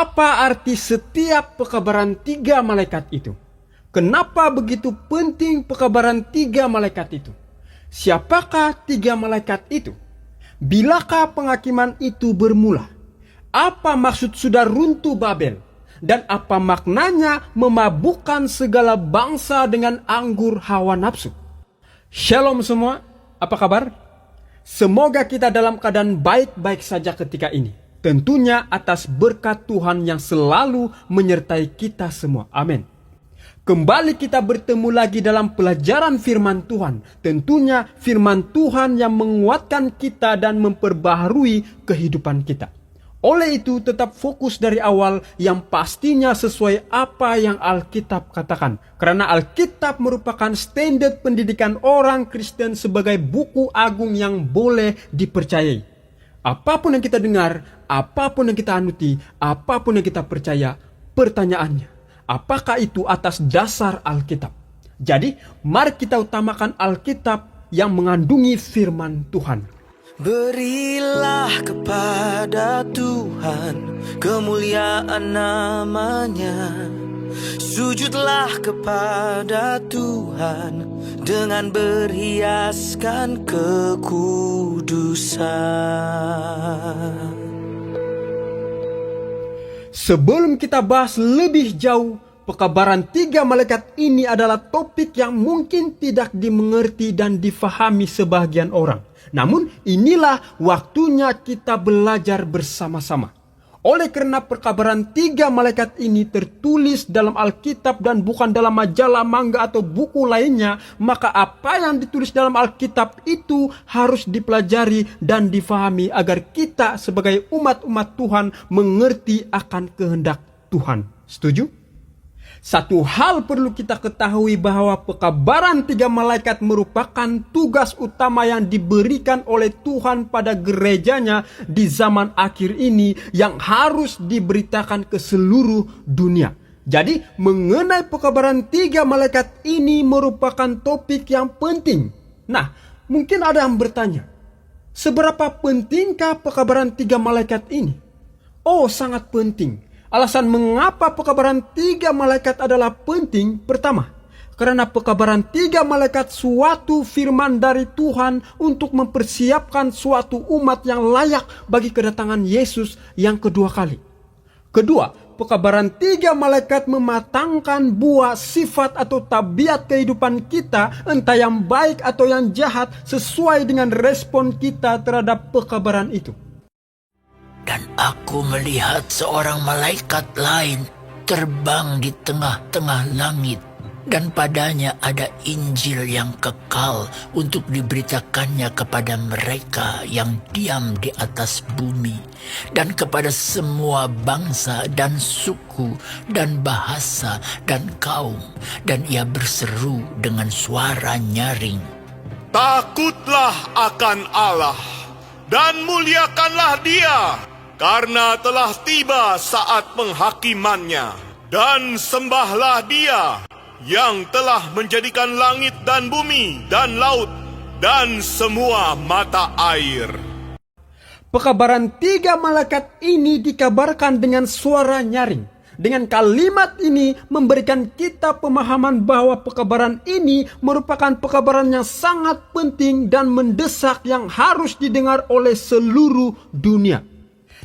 Apa arti setiap pekabaran 3 malaikat itu? Kenapa begitu penting pekabaran 3 malaikat itu? Siapakah 3 malaikat itu? Bilakah penghakiman itu bermula? Apa maksud sudah runtuh Babel? Dan apa maknanya memabukkan segala bangsa dengan anggur hawa nafsu? Shalom semua, apa kabar? Semoga kita dalam keadaan baik-baik saja ketika ini. Tentunya atas berkat Tuhan yang selalu menyertai kita semua. Amin. Kembali kita bertemu lagi dalam pelajaran firman Tuhan. Tentunya firman Tuhan yang menguatkan kita dan memperbaharui kehidupan kita. Oleh itu tetap fokus dari awal yang pastinya sesuai apa yang Alkitab katakan. Karena Alkitab merupakan standar pendidikan orang Kristen sebagai buku agung yang boleh dipercayai. Apapun yang kita dengar, apapun yang kita anuti, apapun yang kita percaya, pertanyaannya, apakah itu atas dasar Alkitab? Jadi, mari kita utamakan Alkitab yang mengandungi firman Tuhan. Berilah kepada Tuhan kemuliaan namanya. Sujudlah kepada Tuhan dengan berhiaskan kekudusan. Sebelum kita bahas lebih jauh, pekabaran 3 malaikat ini adalah topik yang mungkin tidak dimengerti dan difahami sebagian orang. Namun inilah waktunya kita belajar bersama-sama. Oleh karena pekabaran 3 malaikat ini tertulis dalam Alkitab dan bukan dalam majalah, mangga atau buku lainnya, maka apa yang ditulis dalam Alkitab itu harus dipelajari dan difahami agar kita sebagai umat-umat Tuhan mengerti akan kehendak Tuhan. Setuju? Satu hal perlu kita ketahui bahwa pekabaran 3 malaikat merupakan tugas utama yang diberikan oleh Tuhan pada gerejanya di zaman akhir ini yang harus diberitakan ke seluruh dunia. Jadi mengenai pekabaran 3 malaikat ini merupakan topik yang penting. Nah, mungkin ada yang bertanya, seberapa pentingkah pekabaran 3 malaikat ini? Oh, sangat penting. Alasan mengapa pekabaran 3 malaikat adalah penting, pertama, karena pekabaran 3 malaikat suatu firman dari Tuhan untuk mempersiapkan suatu umat yang layak bagi kedatangan Yesus yang kedua kali. Kedua, pekabaran 3 malaikat mematangkan buah sifat atau tabiat kehidupan kita, entah yang baik atau yang jahat, sesuai dengan respon kita terhadap pekabaran itu. Dan aku melihat seorang malaikat lain terbang di tengah-tengah langit. Dan padanya ada Injil yang kekal untuk diberitakannya kepada mereka yang diam di atas bumi. Dan kepada semua bangsa dan suku dan bahasa dan kaum. Dan ia berseru dengan suara nyaring. Takutlah akan Allah dan muliakanlah Dia. Karena telah tiba saat penghakimannya. Dan sembahlah Dia yang telah menjadikan langit dan bumi dan laut dan semua mata air. Pekabaran 3 malaikat ini dikabarkan dengan suara nyaring. Dengan kalimat ini memberikan kita pemahaman bahwa pekabaran ini merupakan pekabaran yang sangat penting dan mendesak yang harus didengar oleh seluruh dunia.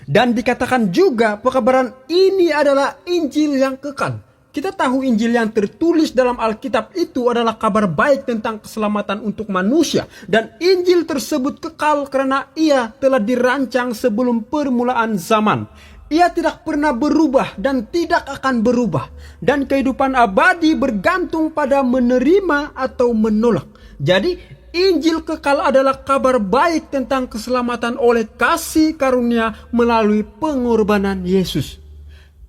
Dan dikatakan juga pekabaran ini adalah Injil yang kekal. Kita tahu Injil yang tertulis dalam Alkitab itu adalah kabar baik tentang keselamatan untuk manusia. Dan Injil tersebut kekal karena ia telah dirancang sebelum permulaan zaman. Ia tidak pernah berubah dan tidak akan berubah. Dan kehidupan abadi bergantung pada menerima atau menolak. Jadi Injil kekal adalah kabar baik tentang keselamatan oleh kasih karunia melalui pengorbanan Yesus.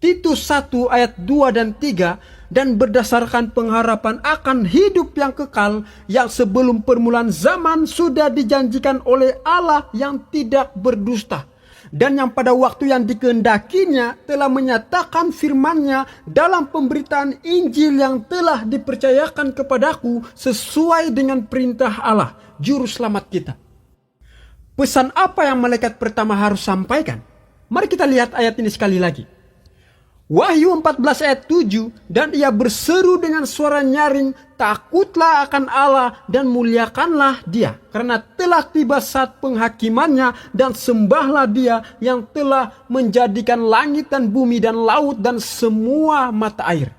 Titus 1 ayat 2 dan 3, dan berdasarkan pengharapan akan hidup yang kekal yang sebelum permulaan zaman sudah dijanjikan oleh Allah yang tidak berdusta. Dan yang pada waktu yang dikehendakinya telah menyatakan firman-Nya dalam pemberitaan Injil yang telah dipercayakan kepadaku sesuai dengan perintah Allah, Juru Selamat kita. Pesan apa yang malaikat pertama harus sampaikan? Mari kita lihat ayat ini sekali lagi. Wahyu 14 ayat 7, dan ia berseru dengan suara nyaring, takutlah akan Allah dan muliakanlah dia, karena telah tiba saat penghakimannya, dan sembahlah dia yang telah menjadikan langit dan bumi dan laut dan semua mata air.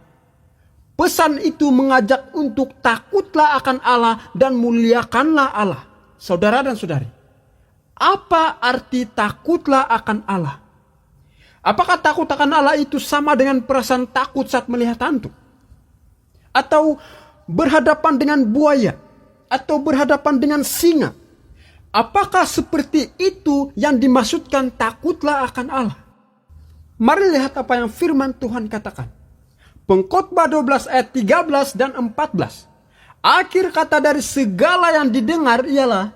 Pesan itu mengajak untuk takutlah akan Allah dan muliakanlah Allah. Saudara dan saudari, apa arti takutlah akan Allah? Apakah takut akan Allah itu sama dengan perasaan takut saat melihat hantu? Atau berhadapan dengan buaya? Atau berhadapan dengan singa? Apakah seperti itu yang dimaksudkan takutlah akan Allah? Mari lihat apa yang firman Tuhan katakan. Pengkhotbah 12 ayat 13 dan 14. Akhir kata dari segala yang didengar ialah,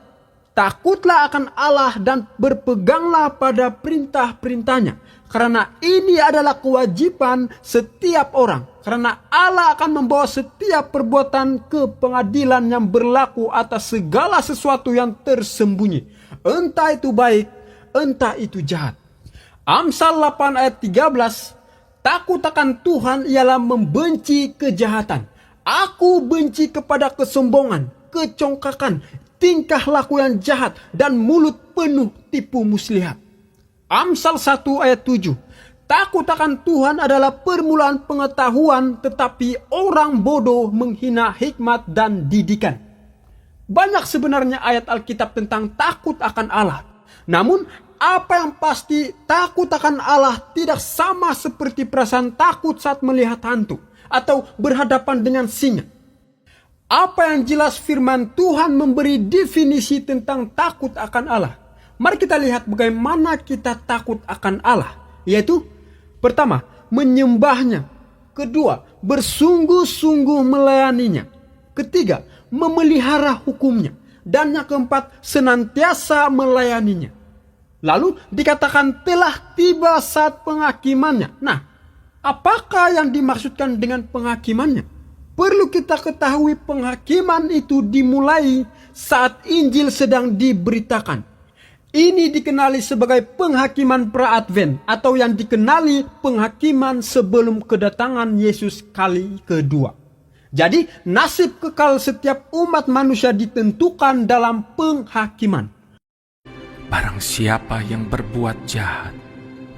takutlah akan Allah dan berpeganglah pada perintah-perintahnya. Karena ini adalah kewajiban setiap orang. Karena Allah akan membawa setiap perbuatan ke pengadilan yang berlaku atas segala sesuatu yang tersembunyi. Entah itu baik, entah itu jahat. Amsal 8 ayat 13. Takut akan Tuhan ialah membenci kejahatan. Aku benci kepada kesombongan, kecongkakan, tingkah laku yang jahat, dan mulut penuh tipu muslihat. Amsal 1 ayat 7. Takut akan Tuhan adalah permulaan pengetahuan, tetapi orang bodoh menghina hikmat dan didikan. Banyak sebenarnya ayat Alkitab tentang takut akan Allah. Namun, apa yang pasti, takut akan Allah tidak sama seperti perasaan takut saat melihat hantu atau berhadapan dengan singa. Apa yang jelas firman Tuhan memberi definisi tentang takut akan Allah. Mari kita lihat bagaimana kita takut akan Allah. Yaitu, pertama, menyembahnya. Kedua, bersungguh-sungguh melayaninya. Ketiga, memelihara hukumnya. Dan yang keempat, senantiasa melayaninya. Lalu dikatakan telah tiba saat penghakimannya. Nah, apakah yang dimaksudkan dengan penghakimannya? Perlu kita ketahui penghakiman itu dimulai saat Injil sedang diberitakan. Ini dikenali sebagai penghakiman pra-advent atau yang dikenali penghakiman sebelum kedatangan Yesus kali kedua. Jadi nasib kekal setiap umat manusia ditentukan dalam penghakiman. Barang siapa yang berbuat jahat,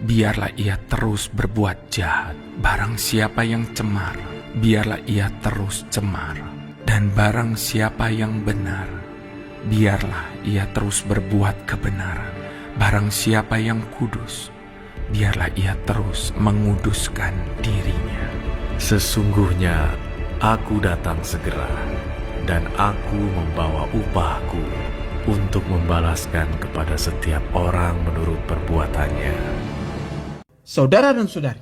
biarlah ia terus berbuat jahat. Barang siapa yang cemar, biarlah ia terus cemar. Dan barang siapa yang benar, biarlah ia terus berbuat kebenaran. Barang siapa yang kudus, biarlah ia terus menguduskan dirinya. Sesungguhnya aku datang segera, dan aku membawa upahku untuk membalaskan kepada setiap orang menurut perbuatannya. Saudara dan saudari,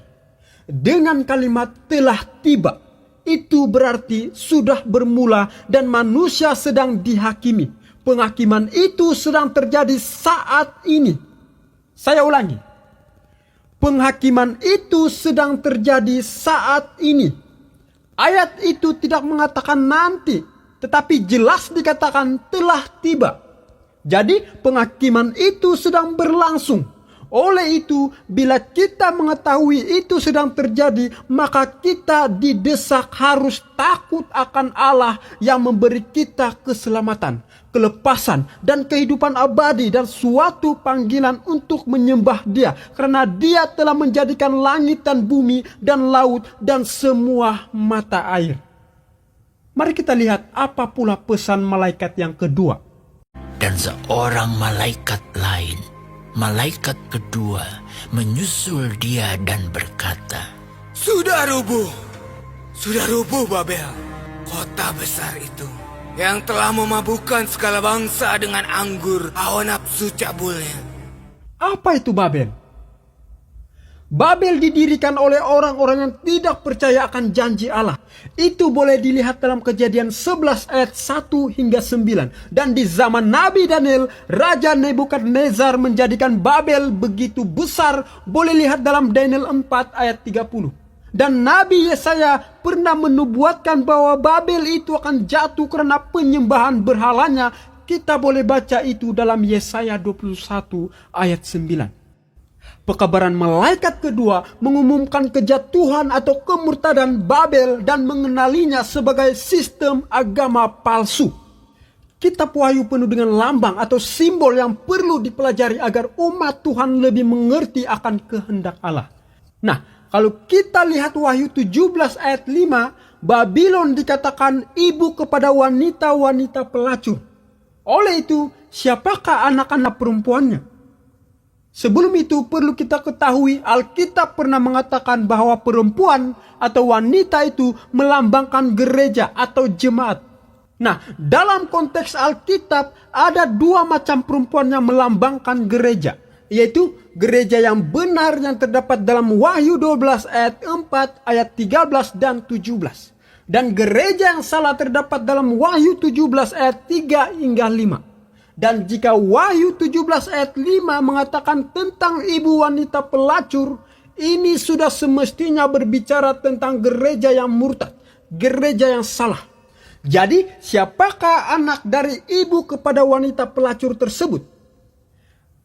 dengan kalimat telah tiba, itu berarti sudah bermula dan manusia sedang dihakimi. Penghakiman itu sedang terjadi saat ini. Saya ulangi. Penghakiman itu sedang terjadi saat ini. Ayat itu tidak mengatakan nanti, tetapi jelas dikatakan telah tiba. Jadi penghakiman itu sedang berlangsung. Oleh itu, bila kita mengetahui itu sedang terjadi, maka kita didesak harus takut akan Allah yang memberi kita keselamatan, kelepasan, dan kehidupan abadi dan suatu panggilan untuk menyembah Dia. Karena Dia telah menjadikan langit dan bumi dan laut dan semua mata air. Mari kita lihat apa pula pesan malaikat yang kedua. Dan seorang malaikat lain, malaikat kedua, menyusul dia dan berkata, Sudah rubuh Babel, kota besar itu, yang telah memabukkan segala bangsa dengan anggur hawa nafsu cabulnya. Apa itu Babel? Babel didirikan oleh orang-orang yang tidak percaya akan janji Allah. Itu boleh dilihat dalam Kejadian 11 ayat 1 hingga 9. Dan di zaman Nabi Daniel, Raja Nebukadnezar menjadikan Babel begitu besar. Boleh lihat dalam Daniel 4 ayat 30. Dan Nabi Yesaya pernah menubuatkan bahwa Babel itu akan jatuh karena penyembahan berhalanya. Kita boleh baca itu dalam Yesaya 21 ayat 9. Pekabaran malaikat kedua mengumumkan kejatuhan atau kemurtadan Babel dan mengenalinya sebagai sistem agama palsu. Kitab Wahyu penuh dengan lambang atau simbol yang perlu dipelajari agar umat Tuhan lebih mengerti akan kehendak Allah. Nah, kalau kita lihat Wahyu 17 ayat 5, Babylon dikatakan ibu kepada wanita-wanita pelacur. Oleh itu, siapakah anak-anak perempuannya? Sebelum itu perlu kita ketahui Alkitab pernah mengatakan bahwa perempuan atau wanita itu melambangkan gereja atau jemaat. Nah, dalam konteks Alkitab ada dua macam perempuan yang melambangkan gereja, yaitu gereja yang benar yang terdapat dalam Wahyu 12 ayat 4, ayat 13 dan 17. Dan gereja yang salah terdapat dalam Wahyu 17 ayat 3 hingga 5. Dan jika Wahyu 17 ayat 5 mengatakan tentang ibu wanita pelacur, ini sudah semestinya berbicara tentang gereja yang murtad, gereja yang salah. Jadi, siapakah anak dari ibu kepada wanita pelacur tersebut?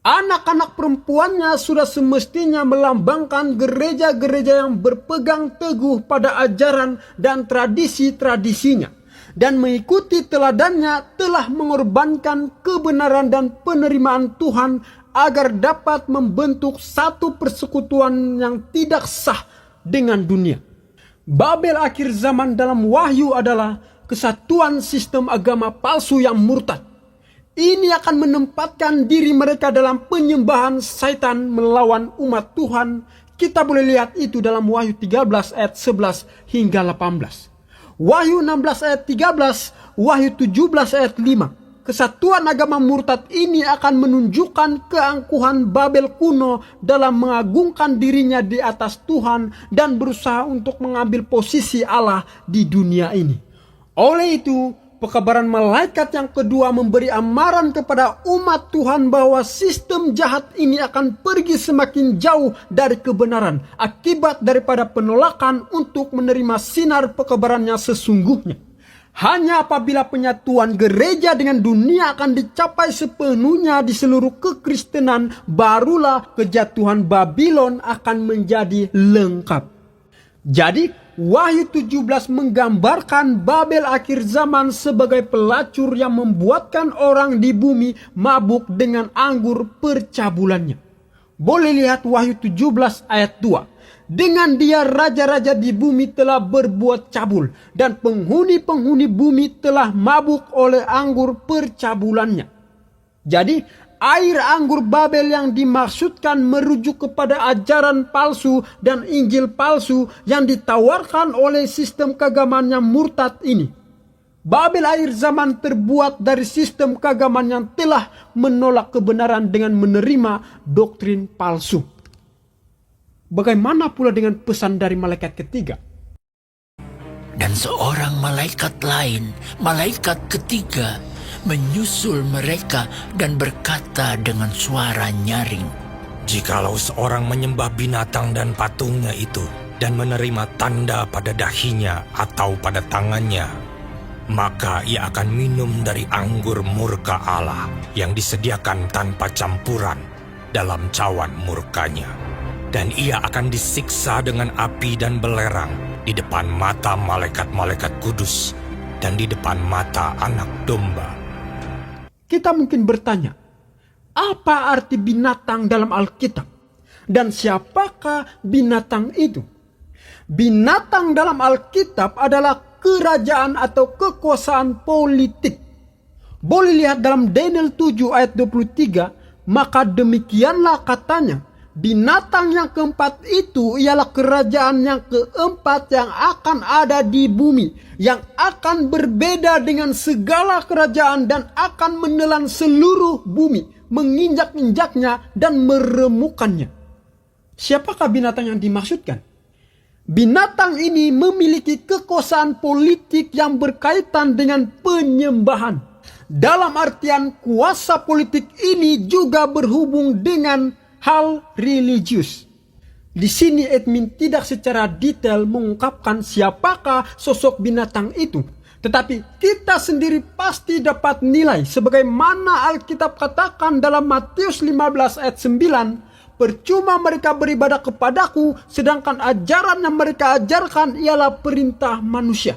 Anak-anak perempuannya sudah semestinya melambangkan gereja-gereja yang berpegang teguh pada ajaran dan tradisi-tradisinya, dan mengikuti teladannya telah mengorbankan kebenaran dan penerimaan Tuhan agar dapat membentuk satu persekutuan yang tidak sah dengan dunia. Babel akhir zaman dalam Wahyu adalah kesatuan sistem agama palsu yang murtad. Ini akan menempatkan diri mereka dalam penyembahan Satan melawan umat Tuhan. Kita boleh lihat itu dalam Wahyu 13 ayat 11 hingga 18. Wahyu 16 ayat 13, Wahyu 17 ayat 5. Kesatuan agama murtad ini akan menunjukkan keangkuhan Babel kuno dalam mengagungkan dirinya di atas Tuhan dan berusaha untuk mengambil posisi Allah di dunia ini. Oleh itu, pekabaran malaikat yang kedua memberi amaran kepada umat Tuhan bahwa sistem jahat ini akan pergi semakin jauh dari kebenaran akibat daripada penolakan untuk menerima sinar pekabarannya sesungguhnya. Hanya apabila penyatuan gereja dengan dunia akan dicapai sepenuhnya di seluruh kekristenan, barulah kejatuhan Babylon akan menjadi lengkap. Jadi, Wahyu 17 menggambarkan Babel akhir zaman sebagai pelacur yang membuatkan orang di bumi mabuk dengan anggur percabulannya. Boleh lihat Wahyu 17 ayat 2. Dengan dia raja-raja di bumi telah berbuat cabul, dan penghuni-penghuni bumi telah mabuk oleh anggur percabulannya. Jadi, air anggur Babel yang dimaksudkan merujuk kepada ajaran palsu dan Injil palsu yang ditawarkan oleh sistem keagamaan yang murtad ini. Babel akhir zaman terbuat dari sistem keagamaan yang telah menolak kebenaran dengan menerima doktrin palsu. Bagaimana pula dengan pesan dari malaikat ketiga? Dan seorang malaikat lain, malaikat ketiga, menyusul mereka dan berkata dengan suara nyaring, Jikalau seorang menyembah binatang dan patungnya itu dan menerima tanda pada dahinya atau pada tangannya, maka ia akan minum dari anggur murka Allah yang disediakan tanpa campuran dalam cawan murkanya. Dan ia akan disiksa dengan api dan belerang di depan mata malaikat-malaikat kudus dan di depan mata anak domba. Kita mungkin bertanya, apa arti binatang dalam Alkitab? Dan siapakah binatang itu? Binatang dalam Alkitab adalah kerajaan atau kekuasaan politik. Boleh lihat dalam Daniel 7 ayat 23, maka demikianlah katanya, binatang yang keempat itu ialah kerajaan yang keempat yang akan ada di bumi, yang akan berbeda dengan segala kerajaan dan akan menelan seluruh bumi, menginjak-injaknya dan meremukannya. Siapakah binatang yang dimaksudkan? Binatang ini memiliki kekuasaan politik yang berkaitan dengan penyembahan. Dalam artian kuasa politik ini juga berhubung dengan hal religius. Di sini admin tidak secara detail mengungkapkan siapakah sosok binatang itu. Tetapi kita sendiri pasti dapat nilai sebagaimana Alkitab katakan dalam Matius 15 ayat 9, percuma mereka beribadah kepadaku, sedangkan ajaran yang mereka ajarkan ialah perintah manusia.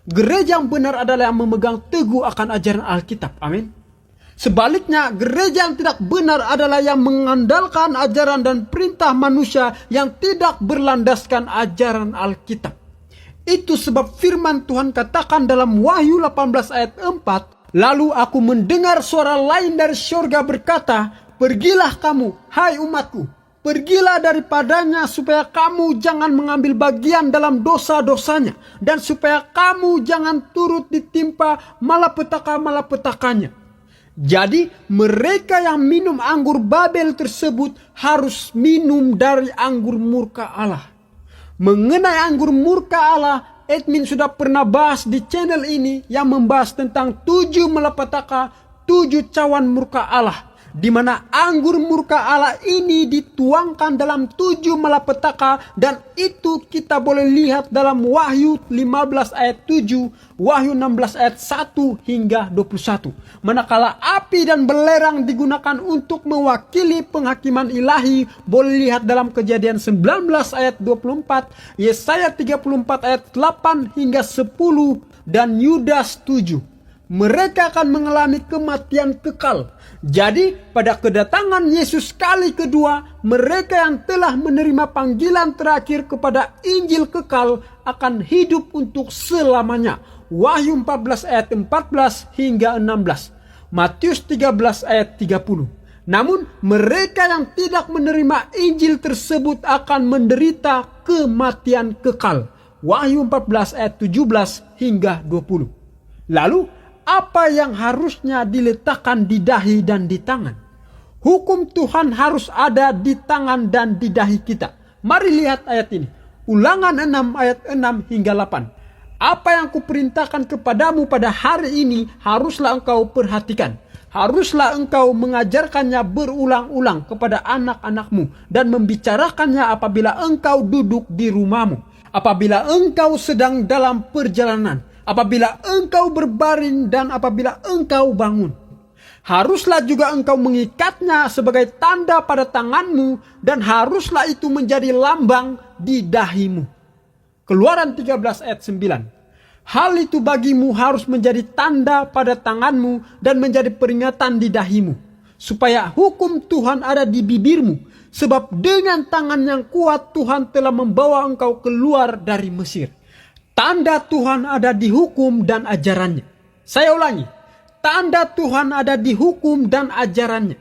Gereja yang benar adalah yang memegang teguh akan ajaran Alkitab. Amin. Sebaliknya, gereja yang tidak benar adalah yang mengandalkan ajaran dan perintah manusia yang tidak berlandaskan ajaran Alkitab. Itu sebab firman Tuhan katakan dalam Wahyu 18 ayat 4, lalu aku mendengar suara lain dari surga berkata, pergilah kamu, hai umatku, pergilah daripadanya supaya kamu jangan mengambil bagian dalam dosa-dosanya, dan supaya kamu jangan turut ditimpa malapetaka-malapetakanya. Jadi mereka yang minum anggur Babel tersebut harus minum dari anggur murka Allah. Mengenai anggur murka Allah, admin sudah pernah bahas di channel ini yang membahas tentang 7 malapetaka, 7 cawan murka Allah, di mana anggur murka Allah ini dituangkan dalam 7 malapetaka, dan itu kita boleh lihat dalam Wahyu 15 ayat 7, Wahyu 16 ayat 1 hingga 21. Manakala api dan belerang digunakan untuk mewakili penghakiman ilahi, boleh lihat dalam Kejadian 19 ayat 24, Yesaya 34 ayat 8 hingga 10, dan Yudas 7. Mereka akan mengalami kematian kekal. Jadi pada kedatangan Yesus kali kedua, mereka yang telah menerima panggilan terakhir kepada Injil kekal akan hidup untuk selamanya. Wahyu 14 ayat 14 hingga 16. Matius 13 ayat 30. Namun mereka yang tidak menerima Injil tersebut akan menderita kematian kekal. Wahyu 14 ayat 17 hingga 20. Lalu apa yang harusnya diletakkan di dahi dan di tangan? Hukum Tuhan harus ada di tangan dan di dahi kita. Mari lihat ayat ini. Ulangan 6 ayat 6 hingga 8. Apa yang kuperintahkan kepadamu pada hari ini haruslah engkau perhatikan. Haruslah engkau mengajarkannya berulang-ulang kepada anak-anakmu dan membicarakannya apabila engkau duduk di rumahmu, apabila engkau sedang dalam perjalanan, apabila engkau berbaring, dan apabila engkau bangun. Haruslah juga engkau mengikatnya sebagai tanda pada tanganmu, dan haruslah itu menjadi lambang di dahimu. Keluaran 13 ayat 9. Hal itu bagimu harus menjadi tanda pada tanganmu dan menjadi peringatan di dahimu, supaya hukum Tuhan ada di bibirmu, sebab dengan tangan yang kuat Tuhan telah membawa engkau keluar dari Mesir. Tanda Tuhan ada di hukum dan ajarannya. Saya ulangi, tanda Tuhan ada di hukum dan ajarannya.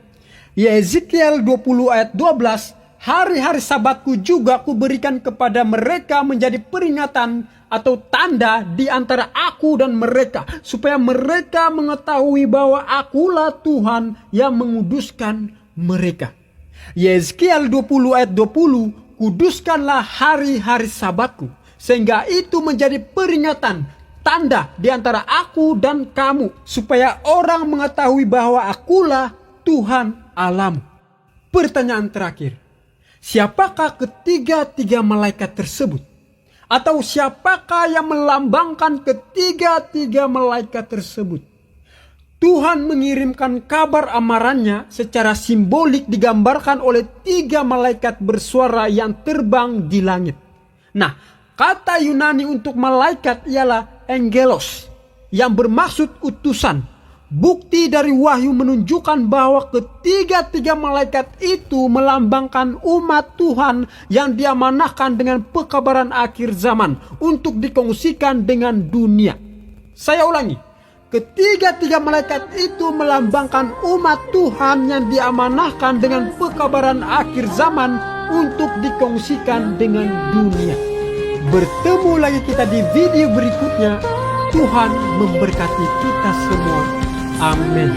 Yeskiel 20 ayat 12, hari-hari sabatku juga kuberikan kepada mereka menjadi peringatan atau tanda di antara aku dan mereka, supaya mereka mengetahui bahwa akulah Tuhan yang menguduskan mereka. Yeskiel 20 ayat 20, kuduskanlah hari-hari sabatku, sehingga itu menjadi peringatan, tanda di antara aku dan kamu, supaya orang mengetahui bahwa akulah Tuhan Allahmu. Pertanyaan terakhir, siapakah ketiga-tiga malaikat tersebut? Atau siapakah yang melambangkan ketiga-tiga malaikat tersebut? Tuhan mengirimkan kabar amarannya secara simbolik digambarkan oleh 3 malaikat bersuara yang terbang di langit. Nah, kata Yunani untuk malaikat ialah angelos, yang bermaksud utusan. Bukti dari Wahyu menunjukkan bahwa ketiga-tiga malaikat itu melambangkan umat Tuhan yang diamanahkan dengan pekabaran akhir zaman untuk dikongsikan dengan dunia. Saya ulangi, ketiga-tiga malaikat itu melambangkan umat Tuhan yang diamanahkan dengan pekabaran akhir zaman untuk dikongsikan dengan dunia. Bertemu lagi kita di video berikutnya. Tuhan memberkati kita semua. Amin.